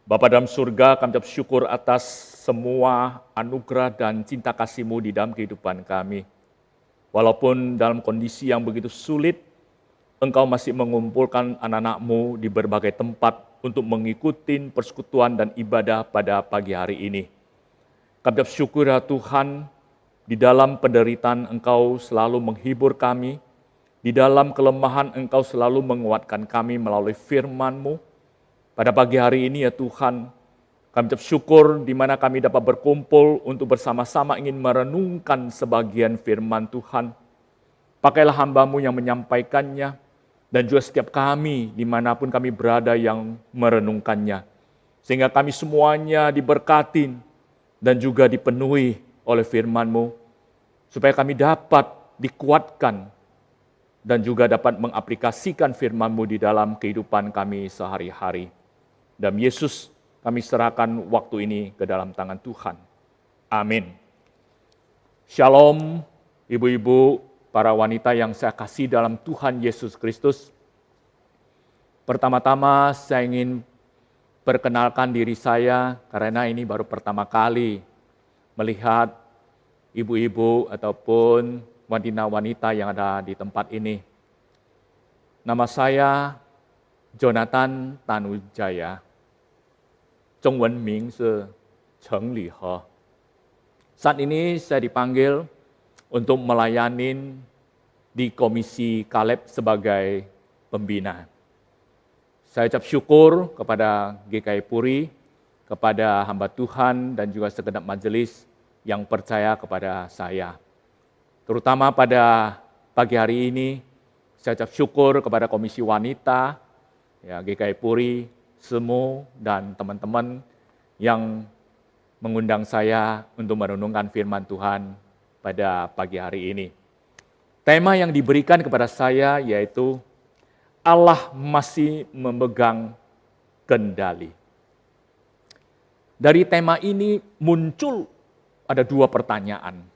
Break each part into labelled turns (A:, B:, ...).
A: Bapa dalam surga, kami ucap syukur atas semua anugerah dan cinta kasih-Mu di dalam kehidupan kami. Walaupun dalam kondisi yang begitu sulit, Engkau masih mengumpulkan anak-anak-Mu di berbagai tempat untuk mengikuti persekutuan dan ibadah pada pagi hari ini. Kami ucap syukur ya Tuhan, di dalam penderitaan Engkau selalu menghibur kami, di dalam kelemahan Engkau selalu menguatkan kami melalui firman-Mu. Pada pagi hari ini ya Tuhan, kami ucap syukur di mana kami dapat berkumpul untuk bersama-sama ingin merenungkan sebagian firman Tuhan. Pakailah hamba-Mu yang menyampaikannya, dan juga setiap kami dimanapun kami berada yang merenungkannya. Sehingga kami semuanya diberkatin dan juga dipenuhi oleh firman-Mu, supaya kami dapat dikuatkan dan juga dapat mengaplikasikan firman-Mu di dalam kehidupan kami sehari-hari. Dan Yesus, kami serahkan waktu ini ke dalam tangan Tuhan. Amin. Shalom, ibu-ibu, para wanita yang saya kasih dalam Tuhan Yesus Kristus. Pertama-tama saya ingin perkenalkan diri saya, karena ini baru pertama kali melihat ibu-ibu ataupun wanita-wanita yang ada di tempat ini. Nama saya Jonathan Tanujaya. 中文名是程礼和. Saat ini saya dipanggil untuk melayani di Komisi Kaleb sebagai pembina. Saya ucap syukur kepada GKI Puri, kepada hamba Tuhan dan juga segenap majelis yang percaya kepada saya. Terutama pada pagi hari ini, saya ucap syukur kepada Komisi Wanita, ya, GKI Puri, Semu dan teman-teman yang mengundang saya untuk merenungkan firman Tuhan pada pagi hari ini. Tema yang diberikan kepada saya yaitu Allah masih memegang kendali. Dari tema ini muncul ada dua pertanyaan.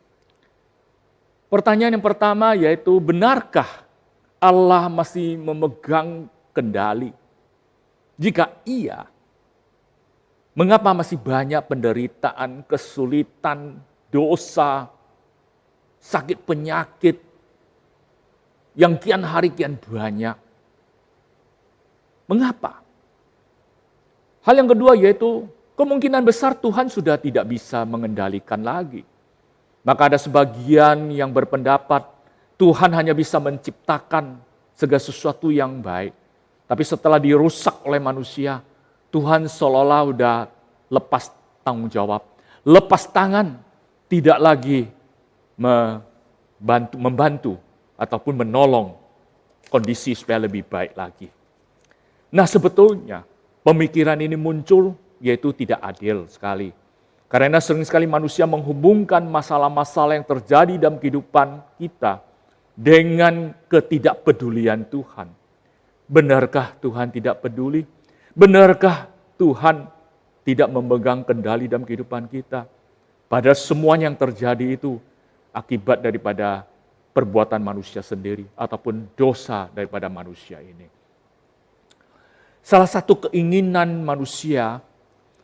A: Pertanyaan yang pertama yaitu, benarkah Allah masih memegang kendali? Jika iya, mengapa masih banyak penderitaan, kesulitan, dosa, sakit penyakit yang kian hari kian banyak? Mengapa? Hal yang kedua yaitu, kemungkinan besar Tuhan sudah tidak bisa mengendalikan lagi. Maka ada sebagian yang berpendapat Tuhan hanya bisa menciptakan segala sesuatu yang baik. Tapi setelah dirusak oleh manusia, Tuhan seolah-olah sudah lepas tanggung jawab, lepas tangan, tidak lagi membantu ataupun menolong kondisi supaya lebih baik lagi. Nah, sebetulnya pemikiran ini muncul yaitu tidak adil sekali. Karena sering sekali manusia menghubungkan masalah-masalah yang terjadi dalam kehidupan kita dengan ketidakpedulian Tuhan. Benarkah Tuhan tidak peduli? Benarkah Tuhan tidak memegang kendali dalam kehidupan kita? Padahal semua yang terjadi itu akibat daripada perbuatan manusia sendiri ataupun dosa daripada manusia ini. Salah satu keinginan manusia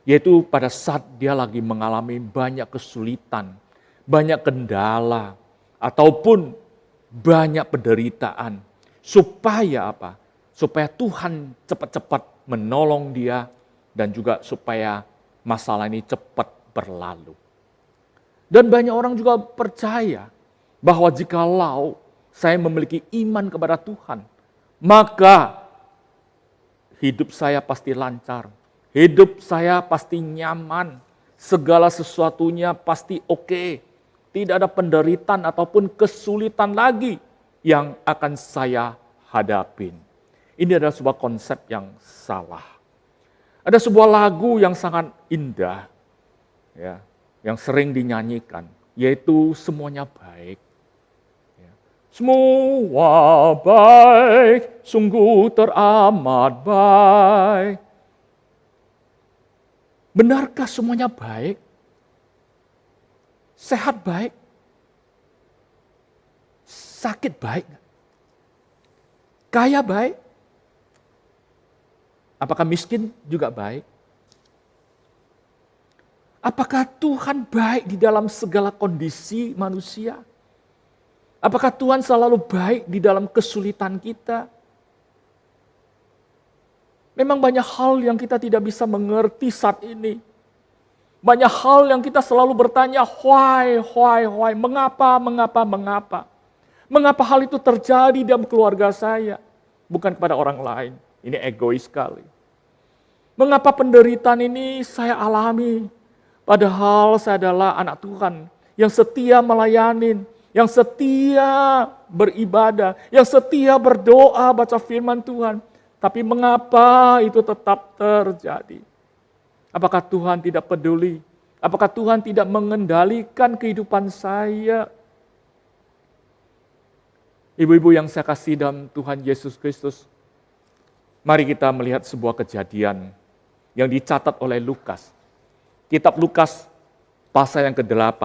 A: yaitu pada saat dia lagi mengalami banyak kesulitan, banyak kendala, ataupun banyak penderitaan. Supaya apa? Supaya Tuhan cepat-cepat menolong dia dan juga supaya masalah ini cepat berlalu. Dan banyak orang juga percaya bahwa jikalau saya memiliki iman kepada Tuhan, maka hidup saya pasti lancar, hidup saya pasti nyaman, segala sesuatunya pasti oke. Tidak ada penderitaan ataupun kesulitan lagi yang akan saya hadapin. Ini adalah sebuah konsep yang salah. Ada sebuah lagu yang sangat indah, ya, yang sering dinyanyikan, yaitu semuanya baik. Ya. Semua baik, sungguh teramat baik. Benarkah semuanya baik? Sehat baik? Sakit baik? Kaya baik? Apakah miskin juga baik? Apakah Tuhan baik di dalam segala kondisi manusia? Apakah Tuhan selalu baik di dalam kesulitan kita? Memang banyak hal yang kita tidak bisa mengerti saat ini. Banyak hal yang kita selalu bertanya, why, mengapa? Mengapa hal itu terjadi dalam keluarga saya? Bukan kepada orang lain. Ini egois sekali. Mengapa penderitaan ini saya alami? Padahal saya adalah anak Tuhan yang setia melayani, yang setia beribadah, yang setia berdoa, baca firman Tuhan. Tapi mengapa itu tetap terjadi? Apakah Tuhan tidak peduli? Apakah Tuhan tidak mengendalikan kehidupan saya? Ibu-ibu yang saya kasih dalam Tuhan Yesus Kristus, mari kita melihat sebuah kejadian yang dicatat oleh Lukas. Kitab Lukas pasal yang ke-8,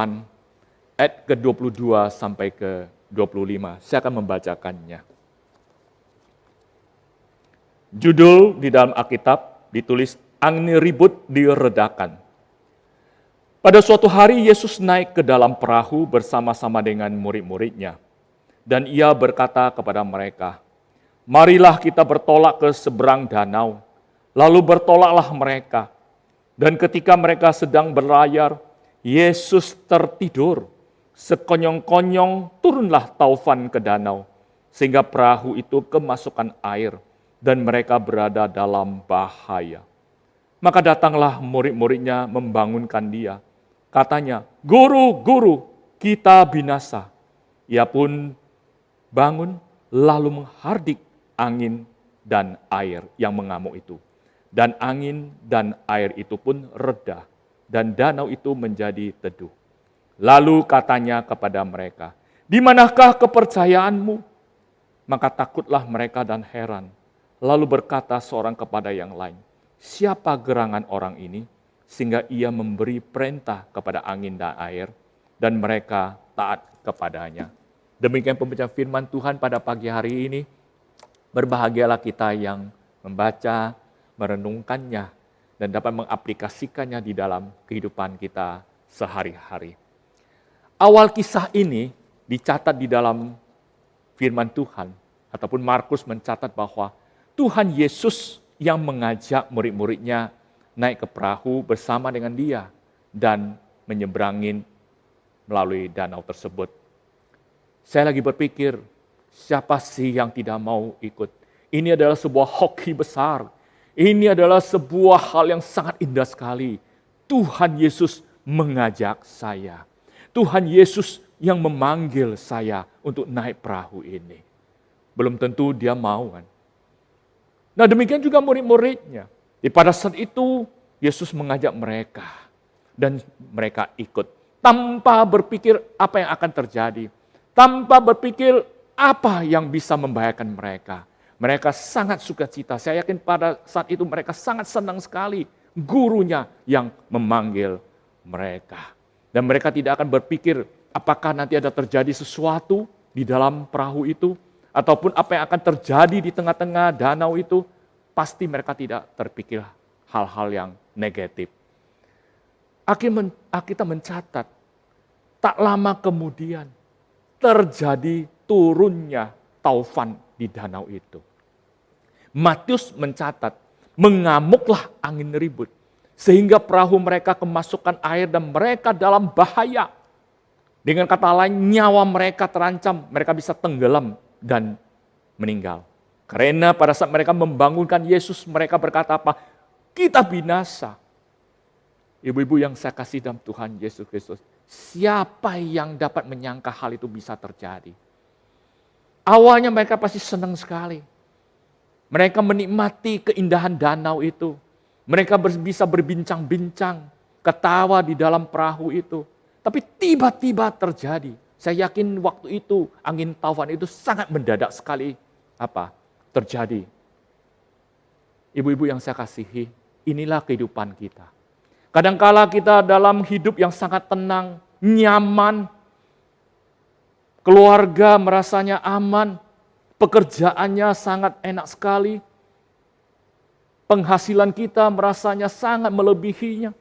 A: ayat ke-22 sampai ke-25. Saya akan membacakannya. Judul di dalam Alkitab ditulis, angin ribut diredakan. Pada suatu hari Yesus naik ke dalam perahu bersama-sama dengan murid-muridnya. Dan ia berkata kepada mereka, marilah kita bertolak ke seberang danau. Lalu bertolaklah mereka. Dan ketika mereka sedang berlayar, Yesus tertidur. Sekonyong-konyong turunlah taufan ke danau, sehingga perahu itu kemasukan air, dan mereka berada dalam bahaya. Maka datanglah murid-muridnya membangunkan dia. Katanya, Guru, Guru, kita binasa. Ia pun bangun, lalu menghardik angin dan air yang mengamuk itu. Dan angin dan air itu pun reda, dan danau itu menjadi teduh. Lalu katanya kepada mereka, di manakah kepercayaanmu? Maka takutlah mereka dan heran. Lalu berkata seorang kepada yang lain, siapa gerangan orang ini, sehingga ia memberi perintah kepada angin dan air, dan mereka taat kepadanya. Demikian pembacaan firman Tuhan pada pagi hari ini. Berbahagialah kita yang membaca, merenungkannya, dan dapat mengaplikasikannya di dalam kehidupan kita sehari-hari. Awal kisah ini dicatat di dalam firman Tuhan, ataupun Markus mencatat bahwa Tuhan Yesus yang mengajak murid-muridnya naik ke perahu bersama dengan dia dan menyeberangin melalui danau tersebut. Saya lagi berpikir, siapa sih yang tidak mau ikut? Ini adalah sebuah hoki besar. Ini adalah sebuah hal yang sangat indah sekali. Tuhan Yesus mengajak saya. Tuhan Yesus yang memanggil saya untuk naik perahu ini. Belum tentu dia mau kan. Nah demikian juga murid-muridnya. Pada saat itu Yesus mengajak mereka. Dan mereka ikut. Tanpa berpikir apa yang akan terjadi. Tanpa berpikir apa yang bisa membahayakan mereka. Mereka sangat sukacita. Saya yakin pada saat itu mereka sangat senang sekali. Gurunya yang memanggil mereka. Dan mereka tidak akan berpikir apakah nanti ada terjadi sesuatu di dalam perahu itu. Ataupun apa yang akan terjadi di tengah-tengah danau itu. Pasti mereka tidak terpikir hal-hal yang negatif. Alkitab mencatat, tak lama kemudian terjadi turunnya taufan di danau itu. Matius mencatat, mengamuklah angin ribut, sehingga perahu mereka kemasukan air dan mereka dalam bahaya. Dengan kata lain, nyawa mereka terancam, mereka bisa tenggelam dan meninggal. Karena pada saat mereka membangunkan Yesus, mereka berkata apa? Kita binasa. Ibu-ibu yang saya kasih dalam Tuhan Yesus Kristus, siapa yang dapat menyangka hal itu bisa terjadi? Awalnya mereka pasti senang sekali. Mereka menikmati keindahan danau itu. Mereka bisa berbincang-bincang, ketawa di dalam perahu itu. Tapi tiba-tiba terjadi. Saya yakin waktu itu angin taufan itu sangat mendadak sekali terjadi. Ibu-ibu yang saya kasihi, inilah kehidupan kita. Kadangkala kita dalam hidup yang sangat tenang, nyaman, keluarga merasanya aman, pekerjaannya sangat enak sekali, penghasilan kita merasanya sangat melebihinya.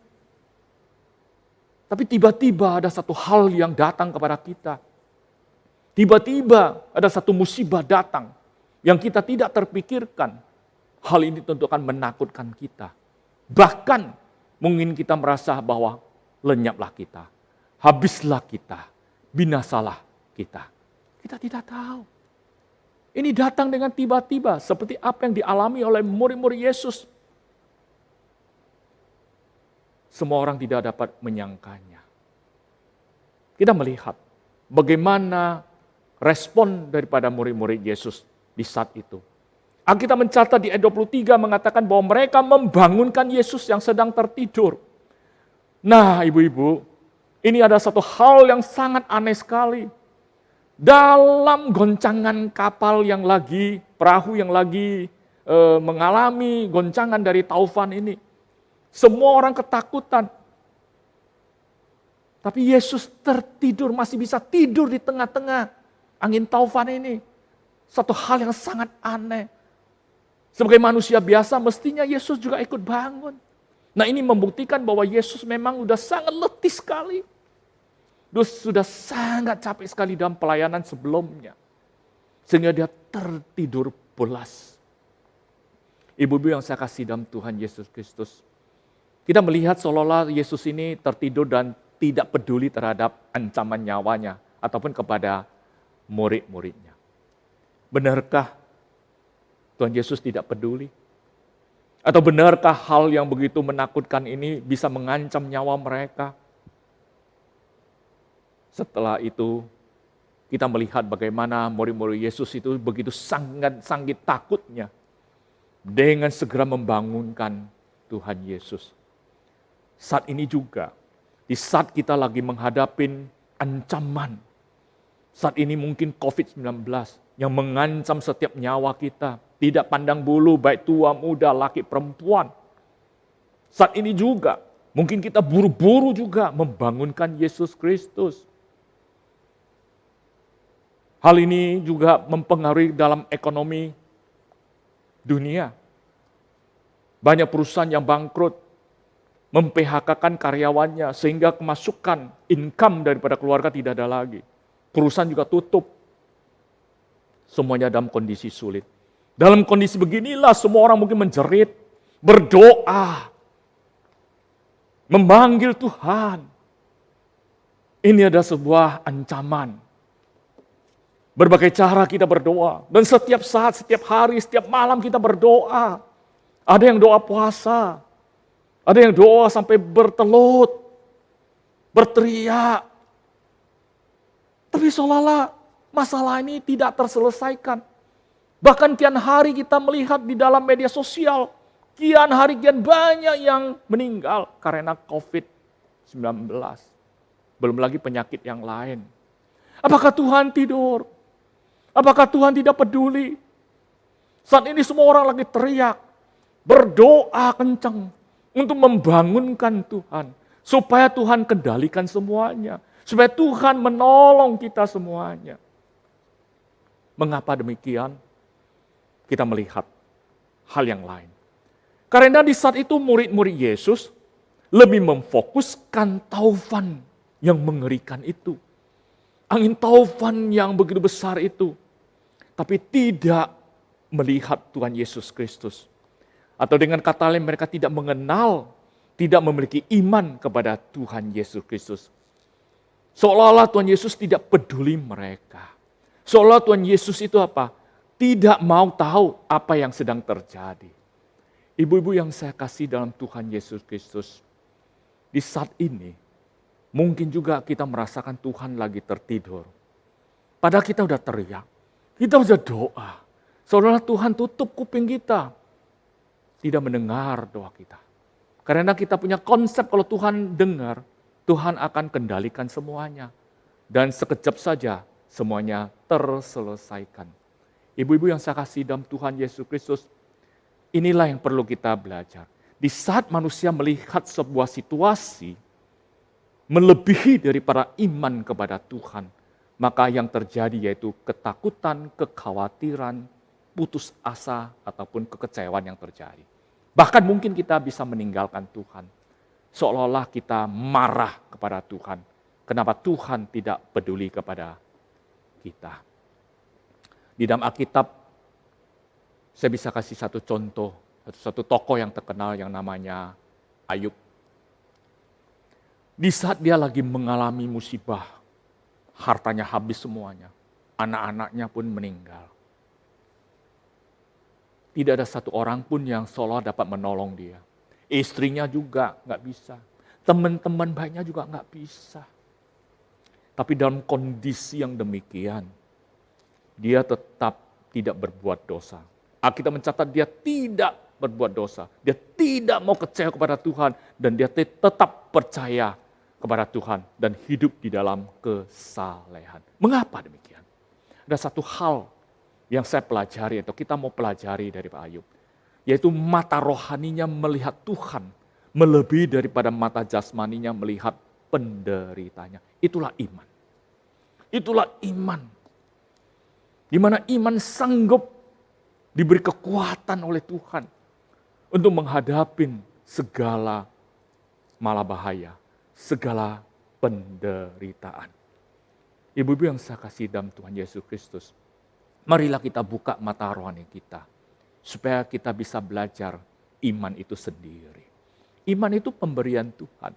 A: Tapi tiba-tiba ada satu hal yang datang kepada kita. Tiba-tiba ada satu musibah datang yang kita tidak terpikirkan. Hal ini tentu akan menakutkan kita. Bahkan mungkin kita merasa bahwa lenyaplah kita, habislah kita, binasalah kita. Kita tidak tahu. Ini datang dengan tiba-tiba seperti apa yang dialami oleh murid-murid Yesus. Semua orang tidak dapat menyangkanya. Kita melihat bagaimana respon daripada murid-murid Yesus di saat itu. Alkitab mencatat di ayat 23 mengatakan bahwa mereka membangunkan Yesus yang sedang tertidur. Nah, ibu-ibu, ini ada satu hal yang sangat aneh sekali. Dalam goncangan kapal yang lagi, perahu yang lagi mengalami goncangan dari taufan ini, semua orang ketakutan. Tapi Yesus tertidur, masih bisa tidur di tengah-tengah angin taufan ini. Satu hal yang sangat aneh. Sebagai manusia biasa, mestinya Yesus juga ikut bangun. Nah, ini membuktikan bahwa Yesus memang sudah sangat letih sekali. Dia sudah sangat capek sekali dalam pelayanan sebelumnya. Sehingga dia tertidur pulas. Ibu-ibu yang saya kasih dalam Tuhan Yesus Kristus. Kita melihat seolah-olah Yesus ini tertidur dan tidak peduli terhadap ancaman nyawanya. Ataupun kepada murid-muridnya. Benarkah Tuhan Yesus tidak peduli? Atau benarkah hal yang begitu menakutkan ini bisa mengancam nyawa mereka? Setelah itu, kita melihat bagaimana murid-murid Yesus itu begitu sangat takutnya dengan segera membangunkan Tuhan Yesus. Saat ini juga, di saat kita lagi menghadapi ancaman, saat ini mungkin COVID-19 yang mengancam setiap nyawa kita, tidak pandang bulu baik tua, muda, laki, perempuan. Saat ini juga, mungkin kita buru-buru juga membangunkan Yesus Kristus. Hal ini juga mempengaruhi dalam ekonomi dunia. Banyak perusahaan yang bangkrut, mem-PHK-kan karyawannya, sehingga kemasukan, income daripada keluarga tidak ada lagi. Perusahaan juga tutup. Semuanya dalam kondisi sulit. Dalam kondisi beginilah semua orang mungkin menjerit, berdoa, memanggil Tuhan. Ini ada sebuah ancaman. Berbagai cara kita berdoa. Dan setiap saat, setiap hari, setiap malam kita berdoa. Ada yang doa puasa. Ada yang doa sampai bertelut. Berteriak. Tapi seolah-olah masalah ini tidak terselesaikan. Bahkan kian hari kita melihat di dalam media sosial, kian hari kian banyak yang meninggal karena COVID-19. Belum lagi penyakit yang lain. Apakah Tuhan tidur? Apakah Tuhan tidak peduli? Saat ini semua orang lagi teriak, berdoa kencang untuk membangunkan Tuhan. Supaya Tuhan kendalikan semuanya. Supaya Tuhan menolong kita semuanya. Mengapa demikian? Kita melihat hal yang lain. Karena di saat itu murid-murid Yesus lebih memfokuskan taufan yang mengerikan itu. Angin taufan yang begitu besar itu. Tapi tidak melihat Tuhan Yesus Kristus. Atau dengan kata lain mereka tidak mengenal, tidak memiliki iman kepada Tuhan Yesus Kristus. Seolah-olah Tuhan Yesus tidak peduli mereka. Seolah Tuhan Yesus itu apa? Tidak mau tahu apa yang sedang terjadi. Ibu-ibu yang saya kasih dalam Tuhan Yesus Kristus. Di saat ini, mungkin juga kita merasakan Tuhan lagi tertidur. Padahal kita udah teriak. Kita udah doa. Seolah Tuhan tutup kuping kita. Tidak mendengar doa kita. Karena kita punya konsep kalau Tuhan dengar, Tuhan akan kendalikan semuanya. Dan sekejap saja semuanya terselesaikan. Ibu-ibu yang saya kasih dalam Tuhan Yesus Kristus, inilah yang perlu kita belajar. Di saat manusia melihat sebuah situasi melebihi daripada iman kepada Tuhan, maka yang terjadi yaitu ketakutan, kekhawatiran, putus asa, ataupun kekecewaan yang terjadi. Bahkan mungkin kita bisa meninggalkan Tuhan. seolah-olah kita marah kepada Tuhan. Kenapa Tuhan tidak peduli kepada kita? Di dalam Alkitab, saya bisa kasih satu contoh, satu tokoh yang terkenal yang namanya Ayub. Di saat dia lagi mengalami musibah, hartanya habis semuanya, anak-anaknya pun meninggal. Tidak ada satu orang pun yang seolah dapat menolong dia. Istrinya juga nggak bisa. Teman-teman baiknya juga nggak bisa. Tapi dalam kondisi yang demikian, dia tetap tidak berbuat dosa. Alkitab mencatat dia tidak berbuat dosa. Dia tidak mau kecewa kepada Tuhan. Dan dia tetap percaya kepada Tuhan. Dan hidup di dalam kesalehan. Mengapa demikian? Ada satu hal yang saya pelajari atau kita mau pelajari dari Pak Ayub. Yaitu mata rohaninya melihat Tuhan. Melebihi daripada mata jasmaninya melihat penderitanya. Itulah iman. Itulah iman. Di mana iman sanggup diberi kekuatan oleh Tuhan untuk menghadapi segala malabahaya, segala penderitaan. Ibu-ibu yang saya kasih dalam Tuhan Yesus Kristus, marilah kita buka mata rohani kita supaya kita bisa belajar iman itu sendiri. Iman itu pemberian Tuhan.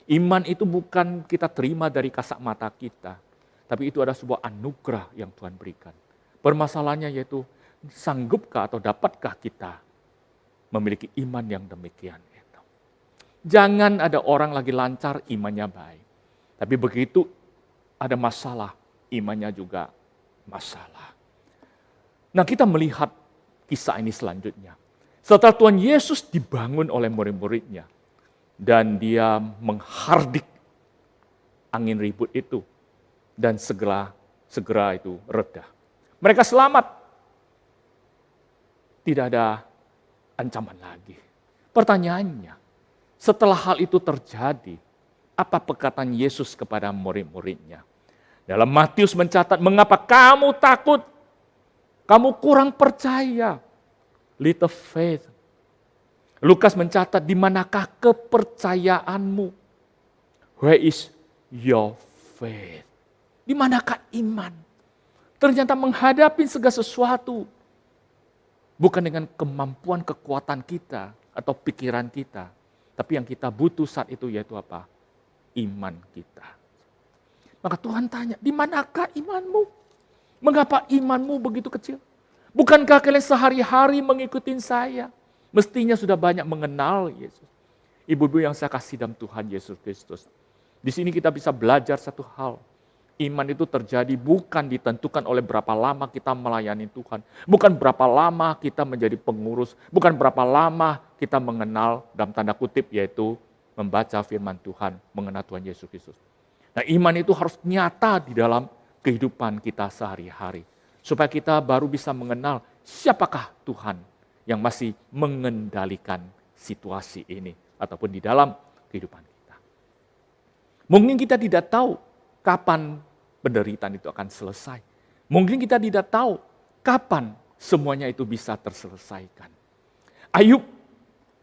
A: Iman itu bukan kita terima dari kasat mata kita, tapi itu adalah sebuah anugerah yang Tuhan berikan. Permasalahannya yaitu sanggupkah atau dapatkah kita memiliki iman yang demikian itu. Jangan ada orang lagi lancar imannya baik. Tapi begitu ada masalah, imannya juga masalah. Nah, kita melihat kisah ini selanjutnya. Setelah Tuhan Yesus dibangun oleh murid-muridnya dan dia menghardik angin ribut itu dan segera itu reda. Mereka selamat. Tidak ada ancaman lagi. Pertanyaannya, setelah hal itu terjadi, apa perkataan Yesus kepada murid-muridnya? Dalam Matius mencatat, mengapa kamu takut? Kamu kurang percaya. Little faith. Lukas mencatat, di manakah kepercayaanmu? Where is your faith? Di manakah iman? Ternyata menghadapi segala sesuatu bukan dengan kemampuan kekuatan kita atau pikiran kita. Tapi yang kita butuh saat itu yaitu apa? Iman kita. Maka Tuhan tanya, di manakah imanmu? Mengapa imanmu begitu kecil? Bukankah kalian sehari-hari mengikuti saya? Mestinya sudah banyak mengenal Yesus. Ibu-ibu yang saya kasih dalam Tuhan Yesus Kristus. Di sini kita bisa belajar satu hal. Iman itu terjadi bukan ditentukan oleh berapa lama kita melayani Tuhan. Bukan berapa lama kita menjadi pengurus. Bukan berapa lama kita mengenal dalam tanda kutip yaitu membaca firman Tuhan, mengenal Tuhan Yesus Kristus. Nah, iman itu harus nyata di dalam kehidupan kita sehari-hari. Supaya kita baru bisa mengenal siapakah Tuhan yang masih mengendalikan situasi ini. Ataupun di dalam kehidupan kita. Mungkin kita tidak tahu kapan penderitaan itu akan selesai. Mungkin kita tidak tahu kapan semuanya itu bisa terselesaikan. Ayub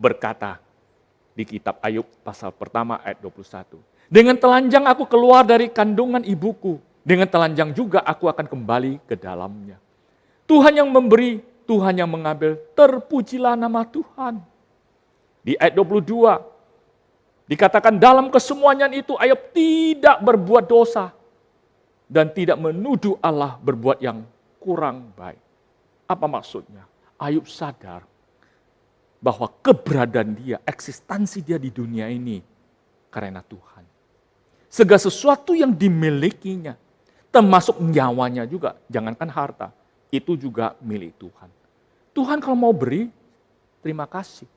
A: berkata di kitab Ayub pasal pertama ayat 21. Dengan telanjang aku keluar dari kandungan ibuku. Dengan telanjang juga aku akan kembali ke dalamnya. Tuhan yang memberi, Tuhan yang mengambil, terpujilah nama Tuhan. Di ayat 22, dikatakan dalam kesemuanya itu Ayub tidak berbuat dosa dan tidak menuduh Allah berbuat yang kurang baik. Apa maksudnya? Ayub sadar bahwa keberadaan dia, eksistensi dia di dunia ini karena Tuhan. Segala sesuatu yang dimilikinya, termasuk nyawanya juga, jangankan harta, itu juga milik Tuhan. Tuhan kalau mau beri, terima kasih.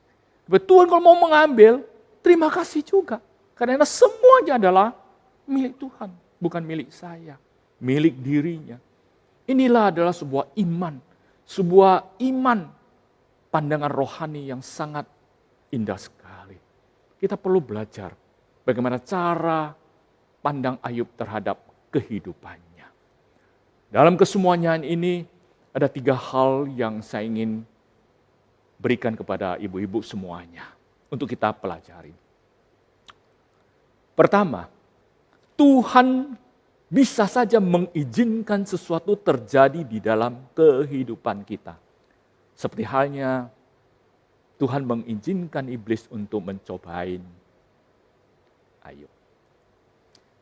A: Tapi Tuhan kalau mau mengambil, terima kasih juga. Karena semuanya adalah milik Tuhan, bukan milik saya, milik dirinya. Inilah adalah sebuah iman, pandangan rohani yang sangat indah sekali. Kita perlu belajar bagaimana cara pandang Ayub terhadap kehidupannya. Dalam kesemuanya ini ada 3 hal yang saya ingin berikan kepada ibu-ibu semuanya untuk kita pelajari. Pertama, Tuhan bisa saja mengizinkan sesuatu terjadi di dalam kehidupan kita. Seperti halnya Tuhan mengizinkan iblis untuk mencobain Ayub.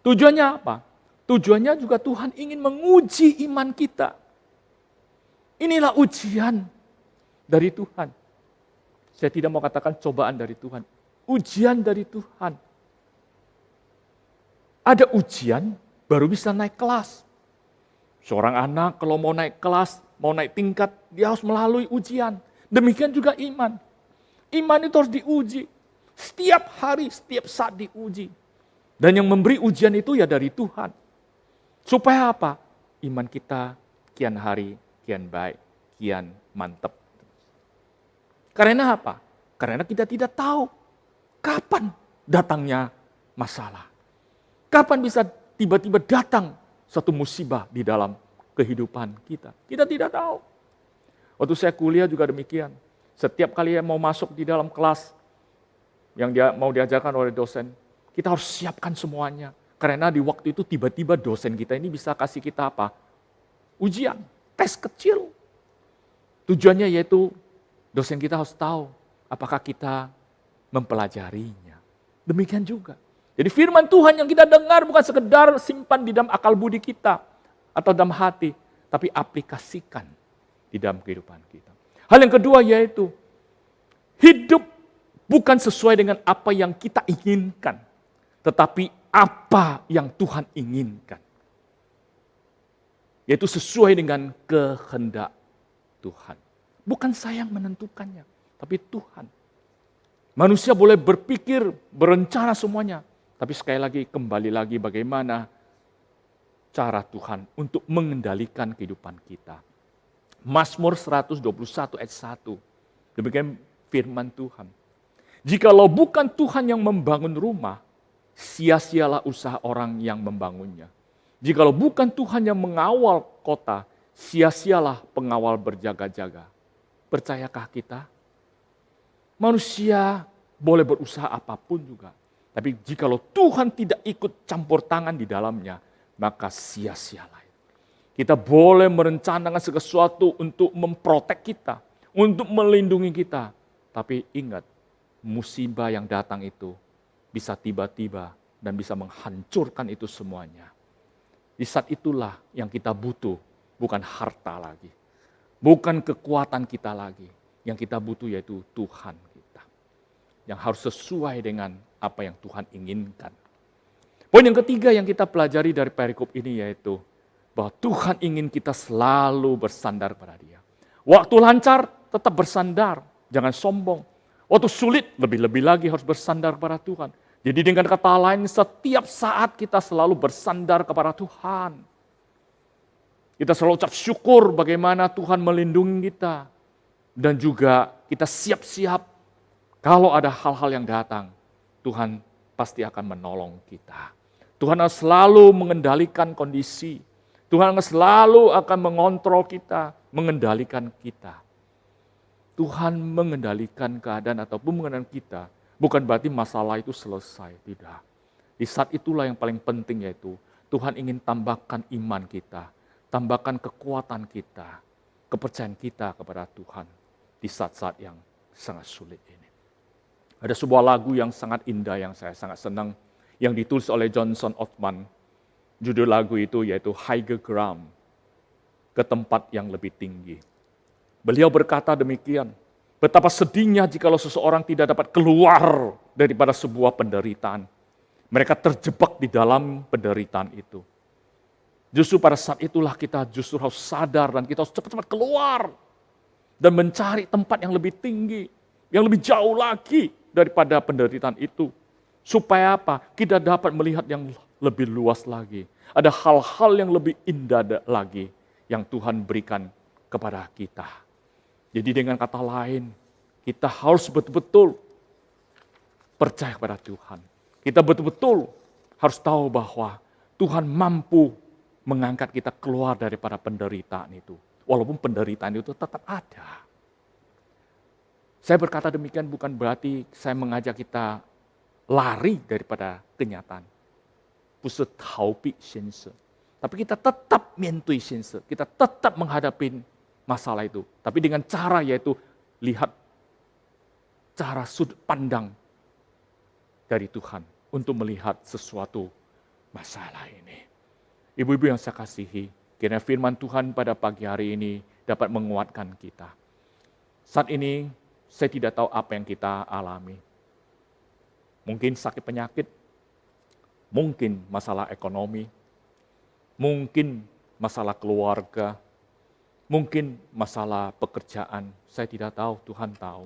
A: Tujuannya apa? Tujuannya juga Tuhan ingin menguji iman kita. Inilah ujian dari Tuhan. Saya tidak mau katakan cobaan dari Tuhan. Ujian dari Tuhan. Ada ujian baru bisa naik kelas. Seorang anak kalau mau naik kelas, mau naik tingkat, dia harus melalui ujian. Demikian juga iman. Iman itu harus diuji. Setiap hari, setiap saat diuji. Dan yang memberi ujian itu ya dari Tuhan. Supaya apa? Iman kita kian hari, kian baik, kian mantap. Karena apa? Karena kita tidak tahu kapan datangnya masalah. Kapan bisa tiba-tiba datang satu musibah di dalam kehidupan kita. Kita tidak tahu. Waktu saya kuliah juga demikian. Setiap kali yang mau masuk di dalam kelas yang mau diajarkan oleh dosen, kita harus siapkan semuanya. Karena di waktu itu tiba-tiba dosen kita ini bisa kasih kita apa? Ujian, tes kecil. Tujuannya yaitu dosen kita harus tahu apakah kita mempelajarinya. Demikian juga. Jadi firman Tuhan yang kita dengar bukan sekedar simpan di dalam akal budi kita atau dalam hati, tapi aplikasikan di dalam kehidupan kita. Hal yang kedua yaitu hidup bukan sesuai dengan apa yang kita inginkan, tetapi apa yang Tuhan inginkan. Yaitu sesuai dengan kehendak Tuhan. Bukan saya yang menentukannya, tapi Tuhan. Manusia boleh berpikir, berencana semuanya. Tapi sekali lagi, kembali lagi bagaimana cara Tuhan untuk mengendalikan kehidupan kita. Mazmur 121 ayat 1. Demikian firman Tuhan. Jikalau bukan Tuhan yang membangun rumah, sia-sialah usaha orang yang membangunnya. Jikalau bukan Tuhan yang mengawal kota, sia-sialah pengawal berjaga-jaga. Percayakah kita? Manusia boleh berusaha apapun juga. Tapi jikalau Tuhan tidak ikut campur tangan di dalamnya, maka sia-sialah. Kita boleh merencanakan sesuatu untuk memprotek kita, untuk melindungi kita. Tapi ingat, musibah yang datang itu bisa tiba-tiba dan bisa menghancurkan itu semuanya. Di saat itulah yang kita butuh, bukan harta lagi. Bukan kekuatan kita lagi. Yang kita butuh yaitu Tuhan kita. Yang harus sesuai dengan apa yang Tuhan inginkan. Poin yang ketiga yang kita pelajari dari perikop ini yaitu bahwa Tuhan ingin kita selalu bersandar pada Dia. Waktu lancar, tetap bersandar. Jangan sombong. Waktu sulit, lebih-lebih lagi harus bersandar kepada Tuhan. Jadi dengan kata lain, setiap saat kita selalu bersandar kepada Tuhan. Kita selalu ucap syukur bagaimana Tuhan melindungi kita. Dan juga kita siap-siap kalau ada hal-hal yang datang, Tuhan pasti akan menolong kita. Tuhan akan selalu mengendalikan kondisi. Tuhan selalu akan mengontrol kita, mengendalikan kita. Tuhan mengendalikan keadaan ataupun mengendalikan kita, bukan berarti masalah itu selesai, tidak. Di saat itulah yang paling penting yaitu Tuhan ingin tambahkan iman kita, tambahkan kekuatan kita, kepercayaan kita kepada Tuhan di saat-saat yang sangat sulit ini. Ada sebuah lagu yang sangat indah yang saya sangat senang, yang ditulis oleh Johnson Ottman. Judul lagu itu yaitu Higher Ground, ke tempat yang lebih tinggi. Beliau berkata demikian, betapa sedihnya jikalau seseorang tidak dapat keluar daripada sebuah penderitaan. Mereka terjebak di dalam penderitaan itu. Justru pada saat itulah kita justru harus sadar dan kita harus cepat-cepat keluar. Dan mencari tempat yang lebih tinggi, yang lebih jauh lagi daripada penderitaan itu. Supaya apa? Kita dapat melihat yang lebih luas lagi. Ada hal-hal yang lebih indah lagi yang Tuhan berikan kepada kita. Jadi dengan kata lain, kita harus betul-betul percaya kepada Tuhan. Kita betul-betul harus tahu bahwa Tuhan mampu mengangkat kita keluar daripada penderitaan itu. Walaupun penderitaan itu tetap ada. Saya berkata demikian bukan berarti saya mengajak kita lari daripada kenyataan. Bukan taupi sense. Tapi kita tetap mentui sense. Kita tetap menghadapi masalah itu. Tapi dengan cara yaitu lihat cara sudut pandang dari Tuhan untuk melihat sesuatu masalah ini. Ibu-ibu yang saya kasihi, kiranya firman Tuhan pada pagi hari ini dapat menguatkan kita. Saat ini saya tidak tahu apa yang kita alami. Mungkin sakit penyakit, mungkin masalah ekonomi, mungkin masalah keluarga, mungkin masalah pekerjaan. Saya tidak tahu, Tuhan tahu.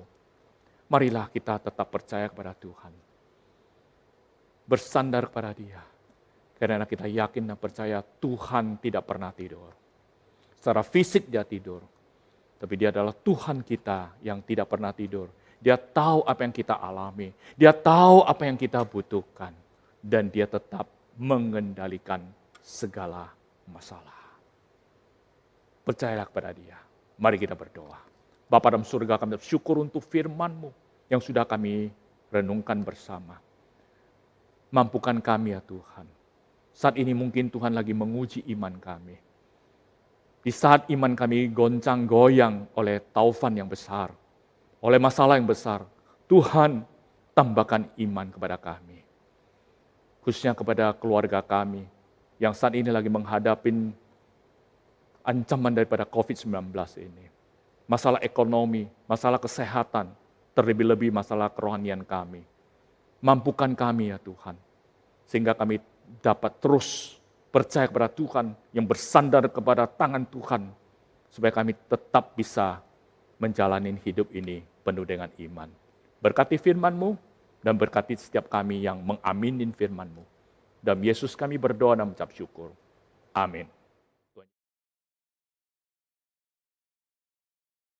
A: Marilah kita tetap percaya kepada Tuhan. Bersandar kepada Dia. Karena kita yakin dan percaya Tuhan tidak pernah tidur. Secara fisik Dia tidur. Tapi Dia adalah Tuhan kita yang tidak pernah tidur. Dia tahu apa yang kita alami. Dia tahu apa yang kita butuhkan. Dan Dia tetap mengendalikan segala masalah. Percayalah kepada Dia. Mari kita berdoa. Bapa dalam surga, kami bersyukur untuk firman-Mu yang sudah kami renungkan bersama. Mampukan kami ya Tuhan. Saat ini mungkin Tuhan lagi menguji iman kami. Di saat iman kami goncang goyang oleh taufan yang besar, oleh masalah yang besar, Tuhan tambahkan iman kepada kami. Khususnya kepada keluarga kami yang saat ini lagi menghadapi ancaman daripada COVID-19 ini. Masalah ekonomi, masalah kesehatan, terlebih-lebih masalah kerohanian kami. Mampukan kami ya Tuhan, sehingga kami dapat terus percaya kepada Tuhan, yang bersandar kepada tangan Tuhan, supaya kami tetap bisa menjalani hidup ini penuh dengan iman. Berkati firman-Mu, dan berkati setiap kami yang mengaminin firman-Mu. Dalam Yesus kami berdoa dan mengucap syukur. Amin.